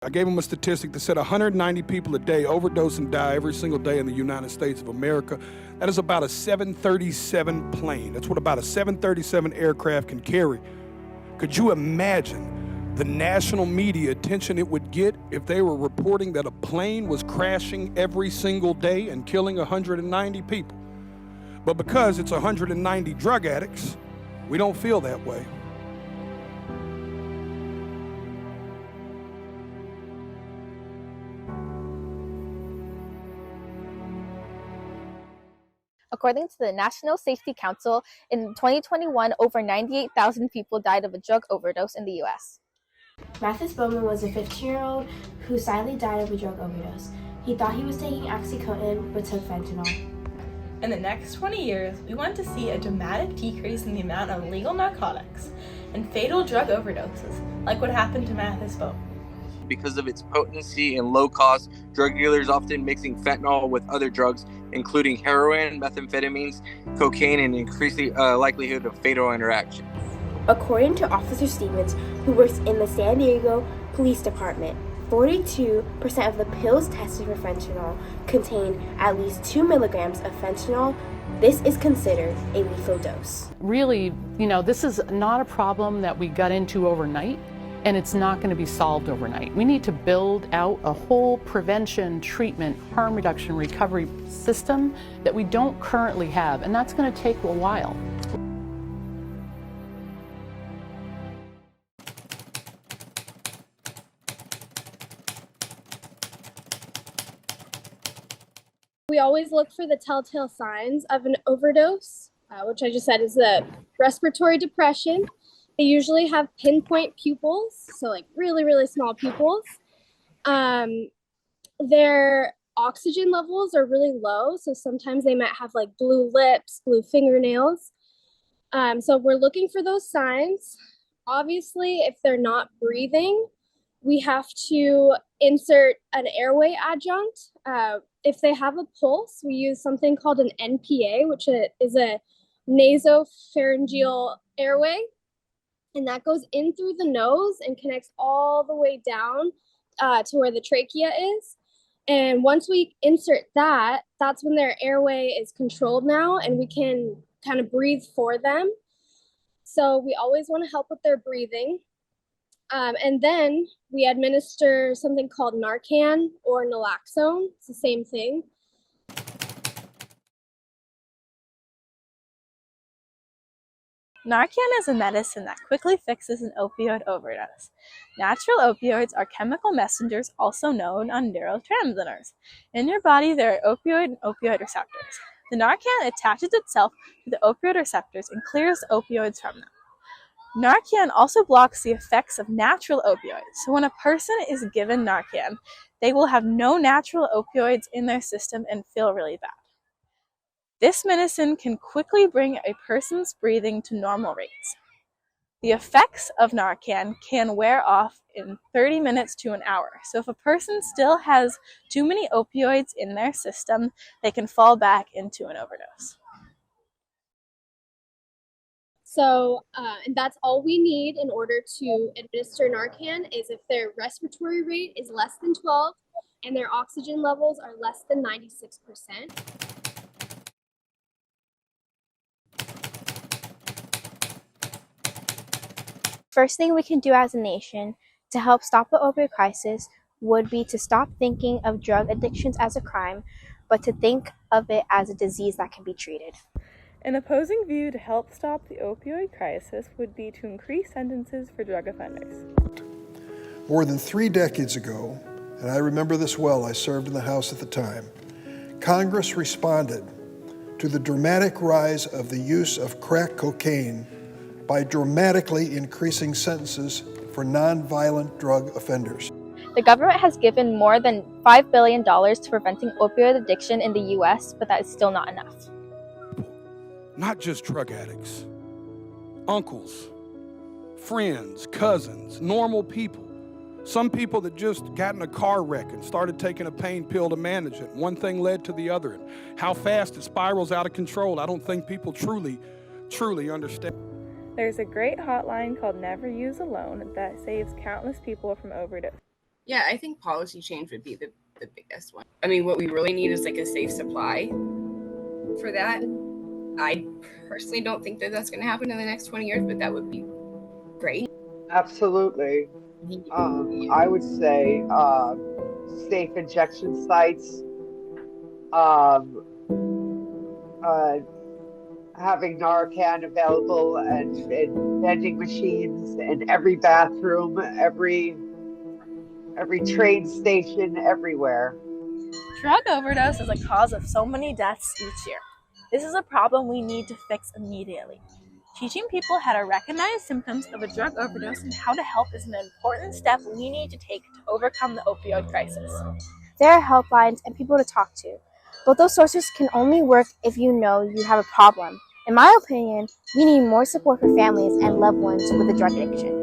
I gave them a statistic that said 190 people a day overdose and die every single day in the United States of America. That is about a 737 plane. That's what about a 737 aircraft can carry. Could you imagine the national media attention it would get if they were reporting that a plane was crashing every single day and killing 190 people? But because it's 190 drug addicts, we don't feel that way. According to the National Safety Council, in 2021, over 98,000 people died of a drug overdose in the U.S. Mathis Bowman was a 15-year-old who sadly died of a drug overdose. He thought he was taking oxycodone, but took fentanyl. In the next 20 years, we want to see a dramatic decrease in the amount of legal narcotics and fatal drug overdoses, like what happened to Mathis Bowman. Because of its potency and low cost, drug dealers often mixing fentanyl with other drugs, including heroin, methamphetamines, cocaine, and increasing likelihood of fatal interaction. According to Officer Stevens, who works in the San Diego Police Department, 42% of the pills tested for fentanyl contain at least 2 milligrams of fentanyl. This is considered a lethal dose. Really, this is not a problem that we got into overnight, and it's not going to be solved overnight. We need to build out a whole prevention, treatment, harm reduction, recovery system that we don't currently have, and that's going to take a while. We always look for the telltale signs of an overdose, which I just said is the respiratory depression. They usually have pinpoint pupils, so like really, really small pupils. Their oxygen levels are really low, so sometimes they might have like blue lips, blue fingernails. So we're looking for those signs. Obviously, if they're not breathing, we have to insert an airway adjunct. If they have a pulse, we use something called an NPA, which is a nasopharyngeal airway. And that goes in through the nose and connects all the way down to where the trachea is. And once we insert that, that's when their airway is controlled now and we can kind of breathe for them. So we always want to help with their breathing. And then we administer something called Narcan or naloxone. It's the same thing. Narcan is a medicine that quickly fixes an opioid overdose. Natural opioids are chemical messengers, also known as neurotransmitters. In your body, there are opioid and opioid receptors. The Narcan attaches itself to the opioid receptors and clears the opioids from them. Narcan also blocks the effects of natural opioids. So when a person is given Narcan, they will have no natural opioids in their system and feel really bad. This medicine can quickly bring a person's breathing to normal rates. The effects of Narcan can wear off in 30 minutes to an hour. So if a person still has too many opioids in their system, they can fall back into an overdose. So, and that's all we need in order to administer Narcan is if their respiratory rate is less than 12 and their oxygen levels are less than 96%. First thing we can do as a nation to help stop the opioid crisis would be to stop thinking of drug addictions as a crime, but to think of it as a disease that can be treated. An opposing view to help stop the opioid crisis would be to increase sentences for drug offenders. More than 3 decades ago, and I remember this well, I served in the House at the time, Congress responded to the dramatic rise of the use of crack cocaine by dramatically increasing sentences for nonviolent drug offenders. The government has given more than $5 billion to preventing opioid addiction in the U.S., but that is still not enough. Not just drug addicts, uncles, friends, cousins, normal people. Some people that just got in a car wreck and started taking a pain pill to manage it. One thing led to the other. And how fast it spirals out of control, I don't think people truly understand. There's a great hotline called Never Use Alone that saves countless people from overdose. Yeah, I think policy change would be the biggest one. I mean, what we really need is like a safe supply for that. I personally don't think that that's going to happen in the next 20 years, but that would be great. Absolutely. I would say safe injection sites, um, uh, having Narcan available and vending machines in every bathroom, every train station, everywhere. Drug overdose is a cause of so many deaths each year. This is a problem we need to fix immediately. Teaching people how to recognize symptoms of a drug overdose and how to help is an important step we need to take to overcome the opioid crisis. There are helplines and people to talk to, but those sources can only work if you know you have a problem. In my opinion, we need more support for families and loved ones with a drug addiction.